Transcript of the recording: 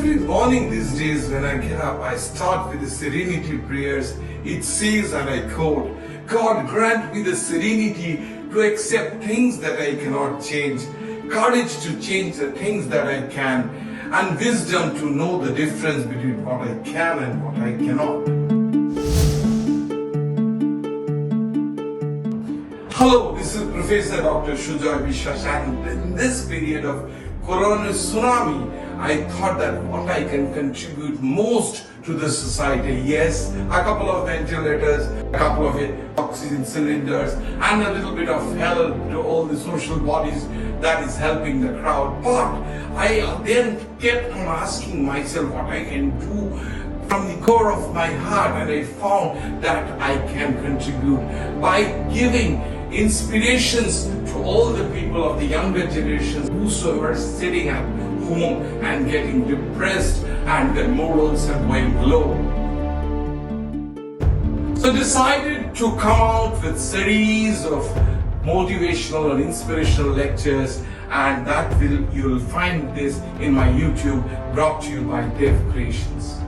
Every morning these days when I get up, I start with the serenity prayers. It says, and I quote, God grant me the serenity to accept things that I cannot change, courage to change the things that I can, and wisdom to know the difference between what I can and what I cannot. Hello, this is Prof.Dr.Sujoy Biswas, and in this period of Corona tsunami, I thought that what I can contribute most to the society. Yes, a couple of ventilators, a couple of oxygen cylinders, and a little bit of help to all the social bodies that is helping the crowd. But I then kept on asking myself what I can do from the core of my heart, and I found that I can contribute by giving inspirations to all the people of the younger generations, whosoever is sitting at home and getting depressed and their morals are going low. So decided to come out with series of motivational and inspirational lectures, and you'll find this in my YouTube, brought to you by Dev Creations.